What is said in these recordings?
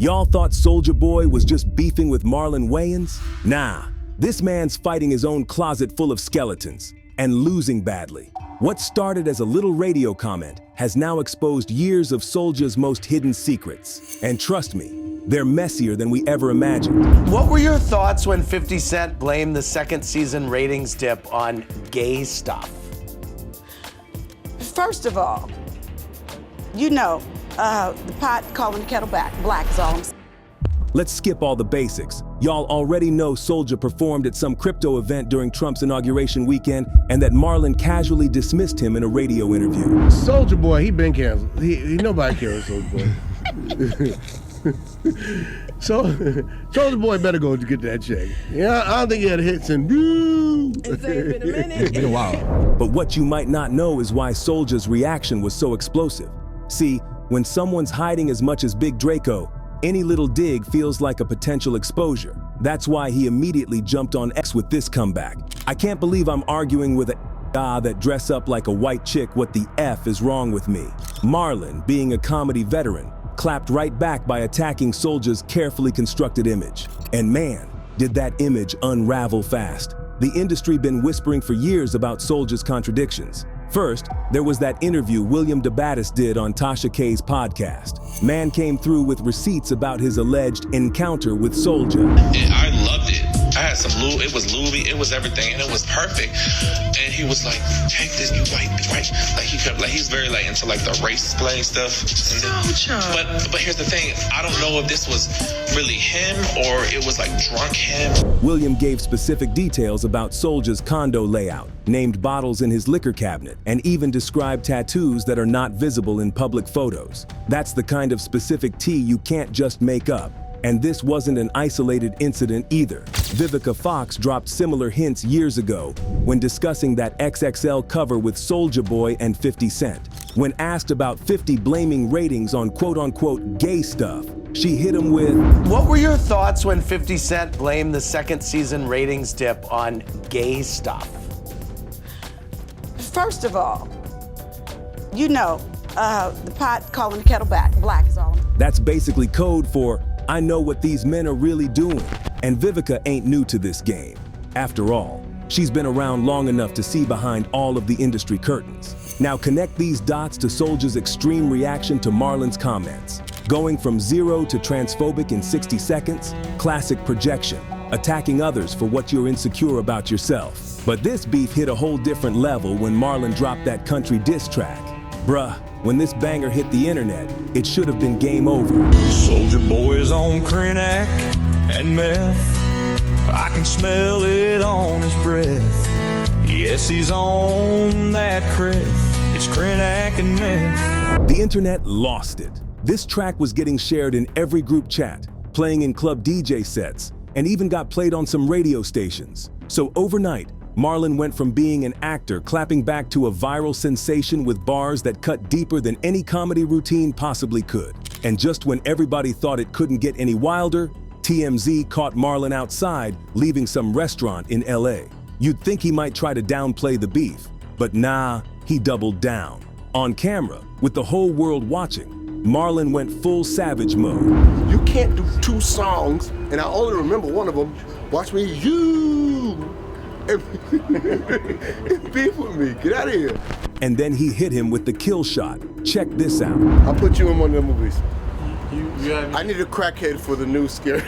Y'all thought Soulja Boy was just beefing with Marlon Wayans? Nah, this man's fighting his own closet full of skeletons and losing badly. What started as a little radio comment has now exposed years of Soulja's most hidden secrets. And trust me, they're messier than we ever imagined. What were your thoughts when 50 Cent blamed the second season ratings dip on gay stuff? First of all, the pot calling the kettle black is all I'm saying. Let's skip all the basics. Y'all already know Soulja performed at some crypto event during Trump's inauguration weekend and that Marlon casually dismissed him in a radio interview. Soulja Boy, he been canceled. Nobody cares Soulja Boy. Soulja Boy better go to get that check. Yeah, I don't think he had hits in. It's been a minute. It's been a while. But what you might not know is why Soulja's reaction was so explosive. See, when someone's hiding as much as Big Draco, any little dig feels like a potential exposure. That's why he immediately jumped on X with this comeback. I can't believe I'm arguing with a that dress up like a white chick. What the F is wrong with me? Marlon, being a comedy veteran, clapped right back by attacking Soulja's carefully constructed image. And man, did that image unravel fast. The industry been whispering for years about Soulja's contradictions. First, there was that interview William DeBattis did on Tasha K's podcast. Man came through with receipts about his alleged encounter with Soulja. And I loved it. I had some it was Louis, it was everything, and it was perfect. And he was like, take this, you white, right? Like he kept, like he's very like into like the race play stuff. But here's the thing, I don't know if this was really him or it was like drunk him. William gave specific details about Soulja's condo layout, named bottles in his liquor cabinet, and even described tattoos that are not visible in public photos. That's the kind of specific tea you can't just make up. And this wasn't an isolated incident either. Vivica Fox dropped similar hints years ago when discussing that XXL cover with Soulja Boy and 50 Cent. When asked about 50 blaming ratings on quote-unquote gay stuff, she hit him with, what were your thoughts when 50 Cent blamed the second season ratings dip on gay stuff? First of all, the pot calling the kettle black is all I'm saying. That's basically code for, I know what these men are really doing. And Vivica ain't new to this game. After all, she's been around long enough to see behind all of the industry curtains. Now connect these dots to Soulja's extreme reaction to Marlon's comments. Going from zero to transphobic in 60 seconds, classic projection, attacking others for what you're insecure about yourself. But this beef hit a whole different level when Marlon dropped that country diss track. Bruh, when this banger hit the internet, it should have been game over. Soulja Boy's on Krenak and meth. I can smell it on his breath. Yes, he's on that creth. It's Krenak and meth. The internet lost it. This track was getting shared in every group chat, playing in club DJ sets, and even got played on some radio stations. So overnight, Marlon went from being an actor clapping back to a viral sensation with bars that cut deeper than any comedy routine possibly could. And just when everybody thought it couldn't get any wilder, TMZ caught Marlon outside, leaving some restaurant in LA. You'd think he might try to downplay the beef, but nah, he doubled down. On camera, with the whole world watching, Marlon went full savage mode. You can't do two songs, and I only remember one of them. Watch me, you. And beef with me. Get out of here. And then he hit him with the kill shot. Check this out. I'll put you in one of the movies. I need a crackhead for the new scary.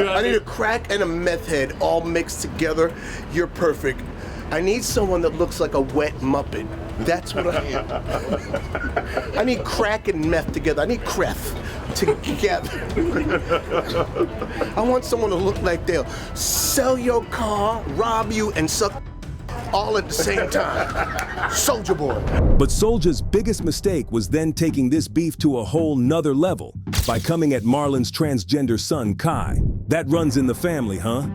I need a crack and a meth head all mixed together. You're perfect. I need someone that looks like a wet Muppet. That's what I am. I need crack and meth together. I need creth together. I want someone to look like they'll sell your car, rob you, and suck all at the same time. Soulja Boy. But Soulja's biggest mistake was then taking this beef to a whole nother level by coming at Marlon's transgender son, Kai. That runs in the family, huh?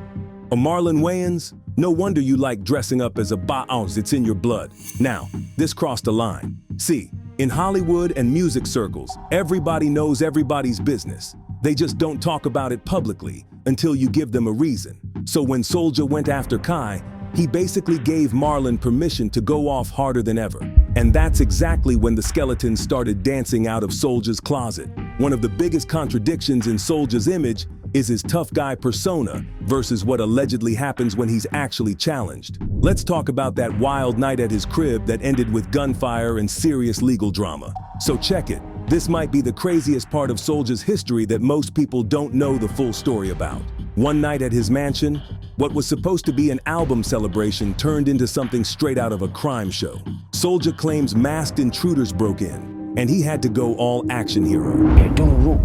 A Marlon Wayans? No wonder you like dressing up as a ba-ounce, it's in your blood. Now, this crossed a line. See, in Hollywood and music circles, everybody knows everybody's business. They just don't talk about it publicly until you give them a reason. So when Soulja went after Kai, he basically gave Marlon permission to go off harder than ever. And that's exactly when the skeletons started dancing out of Soulja's closet. One of the biggest contradictions in Soulja's image is his tough guy persona versus what allegedly happens when he's actually challenged. Let's talk about that wild night at his crib that ended with gunfire and serious legal drama. So check it. This might be the craziest part of Soulja's history that most people don't know the full story about. One night at his mansion, what was supposed to be an album celebration turned into something straight out of a crime show. Soulja claims masked intruders broke in, and he had to go all action hero. Hey, do the root.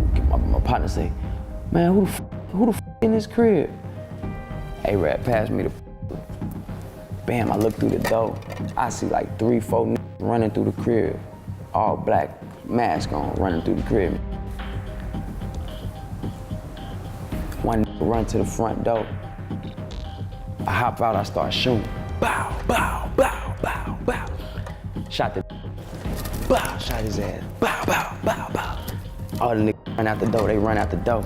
My partner say, man, who the f in this crib? A-Rap passed me the Bam, I look through the door. I see like 3, 4 running through the crib. All black, mask on, running through the crib. One run to the front door. I hop out, I start shooting. Bow, bow, bow, bow, bow. Shot the bow, shot his ass. Bow, bow, bow, bow. All the niggas run out the door, they run out the door.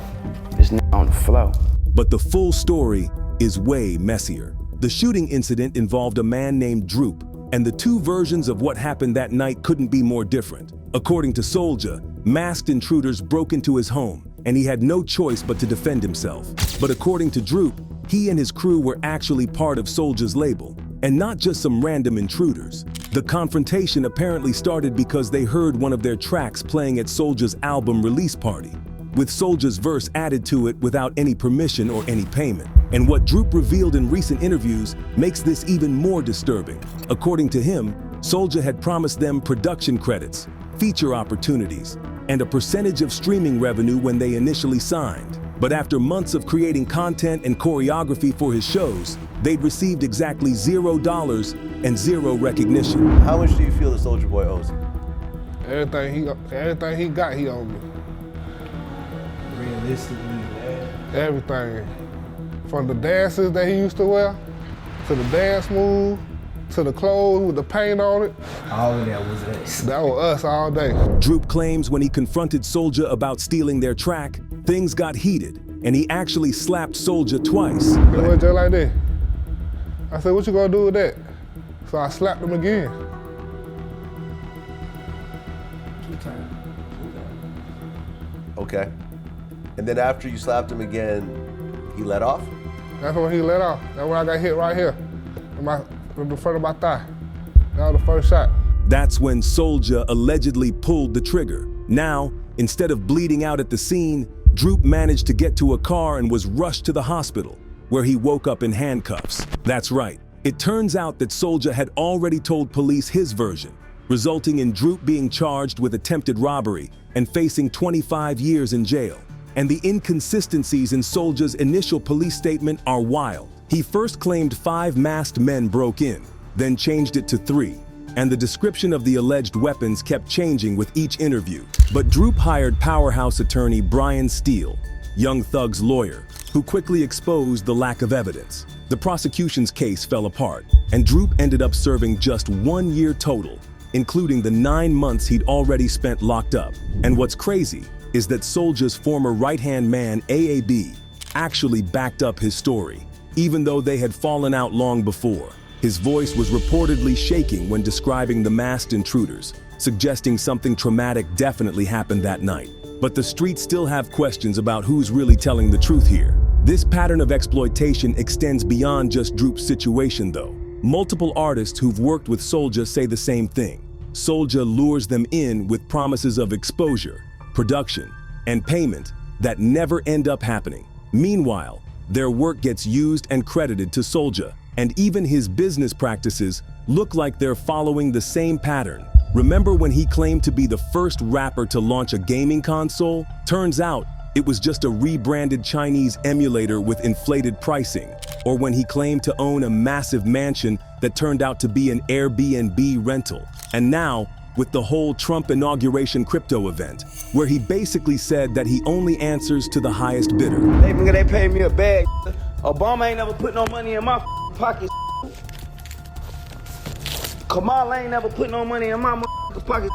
This nigga on the floor. But the full story is way messier. The shooting incident involved a man named Droop, and the two versions of what happened that night couldn't be more different. According to Soulja, masked intruders broke into his home, and he had no choice but to defend himself. But according to Droop, he and his crew were actually part of Soulja's label, and not just some random intruders. The confrontation apparently started because they heard one of their tracks playing at Soulja's album release party, with Soulja's verse added to it without any permission or any payment. And what Droop revealed in recent interviews makes this even more disturbing. According to him, Soulja had promised them production credits, feature opportunities, and a percentage of streaming revenue when they initially signed. But after months of creating content and choreography for his shows, they'd received exactly $0 and zero recognition. How much do you feel that Soulja Boy owes you? Everything he got, he owed me. Realistically, man. Everything. From the dances that he used to wear, to the dance move, to the clothes with the paint on it. All of that was us. That was us all day. Droop claims when he confronted Soulja about stealing their track, things got heated, and he actually slapped Soulja twice. It went just like that. I said, what you gonna do with that? So I slapped him again. 2 times. Okay. And then after you slapped him again, he let off? That's when he let off. That's when I got hit right here, in the front of my thigh. That was the first shot. That's when Soulja allegedly pulled the trigger. Now, instead of bleeding out at the scene, Droop managed to get to a car and was rushed to the hospital, where he woke up in handcuffs. That's right. It turns out that Soulja had already told police his version, resulting in Droop being charged with attempted robbery and facing 25 years in jail. And the inconsistencies in Soulja's initial police statement are wild. He first claimed 5 masked men broke in, then changed it to 3. And the description of the alleged weapons kept changing with each interview. But Droop hired powerhouse attorney Brian Steele, Young Thug's lawyer, who quickly exposed the lack of evidence. The prosecution's case fell apart, and Droop ended up serving just 1 year total, including the 9 months he'd already spent locked up. And what's crazy is that Soulja's former right-hand man, AAB, actually backed up his story, even though they had fallen out long before. His voice was reportedly shaking when describing the masked intruders, suggesting something traumatic definitely happened that night. But the streets still have questions about who's really telling the truth here. This pattern of exploitation extends beyond just Droop's situation, though. Multiple artists who've worked with Soulja say the same thing. Soulja lures them in with promises of exposure, production, and payment that never end up happening. Meanwhile, their work gets used and credited to Soulja, and even his business practices look like they're following the same pattern. Remember when he claimed to be the first rapper to launch a gaming console? Turns out, it was just a rebranded Chinese emulator with inflated pricing. Or when he claimed to own a massive mansion that turned out to be an Airbnb rental. And now, with the whole Trump inauguration crypto event, where he basically said that he only answers to the highest bidder. They paid me a bag. Obama ain't never put no money in my pocket. Kamala ain't never put no money in my pocket.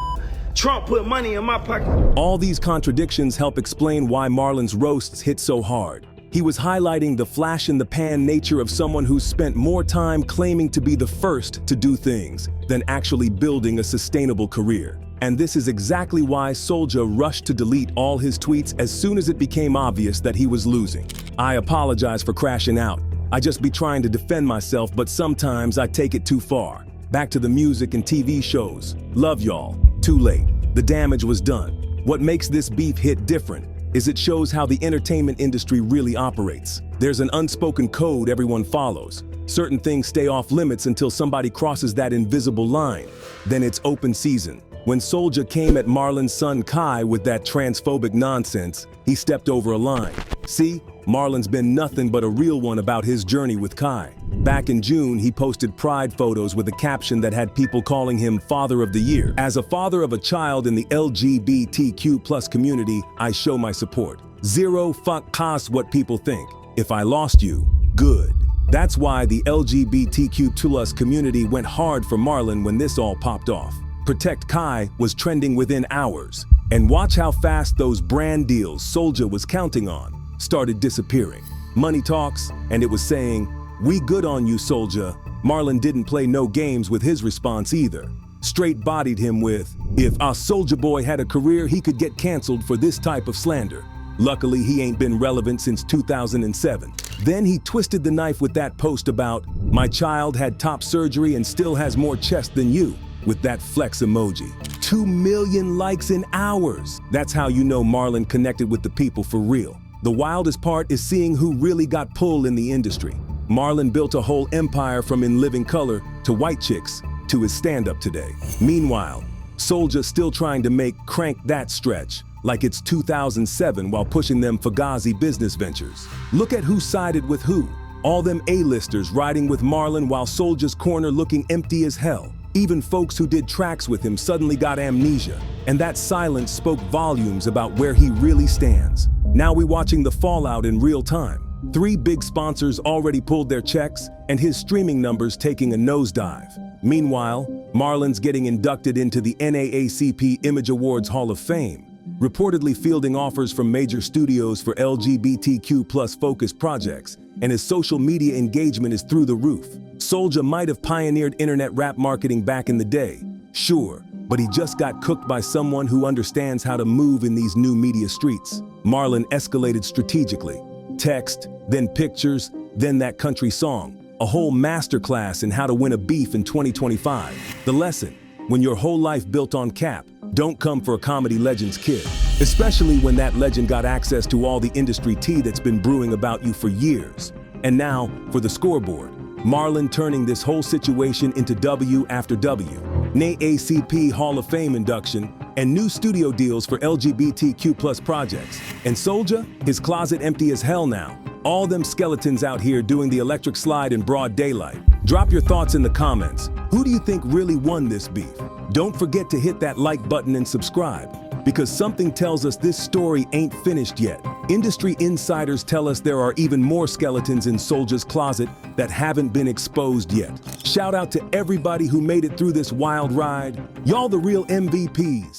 Trump put money in my pocket. All these contradictions help explain why Marlon's roasts hit so hard. He was highlighting the flash-in-the-pan nature of someone who's spent more time claiming to be the first to do things than actually building a sustainable career. And this is exactly why Soulja rushed to delete all his tweets as soon as it became obvious that he was losing. I apologize for crashing out. I just be trying to defend myself, but sometimes I take it too far. Back to the music and TV shows. Love y'all. Too late. The damage was done. What makes this beef hit different is it shows how the entertainment industry really operates. There's an unspoken code everyone follows. Certain things stay off limits until somebody crosses that invisible line. Then it's open season. When Soulja came at Marlon's son Kai with that transphobic nonsense, he stepped over a line. See, Marlon's been nothing but a real one about his journey with Kai. Back in June, he posted pride photos with a caption that had people calling him Father of the Year. As a father of a child in the LGBTQ+ community, I show my support. Zero fuck costs what people think. If I lost you, good. That's why the LGBTQ+ community went hard for Marlon when this all popped off. Protect Kai was trending within hours. And watch how fast those brand deals Soulja was counting on started disappearing. Money talks, and it was saying, "We good on you, Soulja." Marlon didn't play no games with his response either. Straight bodied him with, "If our Soulja Boy had a career, he could get canceled for this type of slander." Luckily, he ain't been relevant since 2007. Then he twisted the knife with that post about, "My child had top surgery and still has more chest than you," with that flex emoji. 2 million likes in hours. That's how you know Marlon connected with the people for real. The wildest part is seeing who really got pulled in the industry. Marlon built a whole empire from In Living Color to White Chicks to his stand-up today. Meanwhile, Soulja still trying to make Crank That stretch like it's 2007 while pushing them Fugazi business ventures. Look at who sided with who. All them A-listers riding with Marlon while Soulja's corner looking empty as hell. Even folks who did tracks with him suddenly got amnesia, and that silence spoke volumes about where he really stands. Now we watching the fallout in real time. 3 big sponsors already pulled their checks, and his streaming numbers taking a nosedive. Meanwhile, Marlon's getting inducted into the NAACP Image Awards Hall of Fame, reportedly fielding offers from major studios for LGBTQ+ focused projects, and his social media engagement is through the roof. Soulja might have pioneered internet rap marketing back in the day, sure, but he just got cooked by someone who understands how to move in these new media streets. Marlon escalated strategically. Text, then pictures, then that country song. A whole masterclass in how to win a beef in 2025. The lesson, when your whole life built on cap, don't come for a comedy legend's kid. Especially when that legend got access to all the industry tea that's been brewing about you for years. And now, for the scoreboard, Marlon turning this whole situation into W after W. NAACP Hall of Fame induction, and new studio deals for LGBTQ+ projects. And Soulja, his closet empty as hell now. All them skeletons out here doing the electric slide in broad daylight. Drop your thoughts in the comments. Who do you think really won this beef? Don't forget to hit that like button and subscribe, because something tells us this story ain't finished yet. Industry insiders tell us there are even more skeletons in Soulja's closet that haven't been exposed yet. Shout out to everybody who made it through this wild ride. Y'all the real MVPs.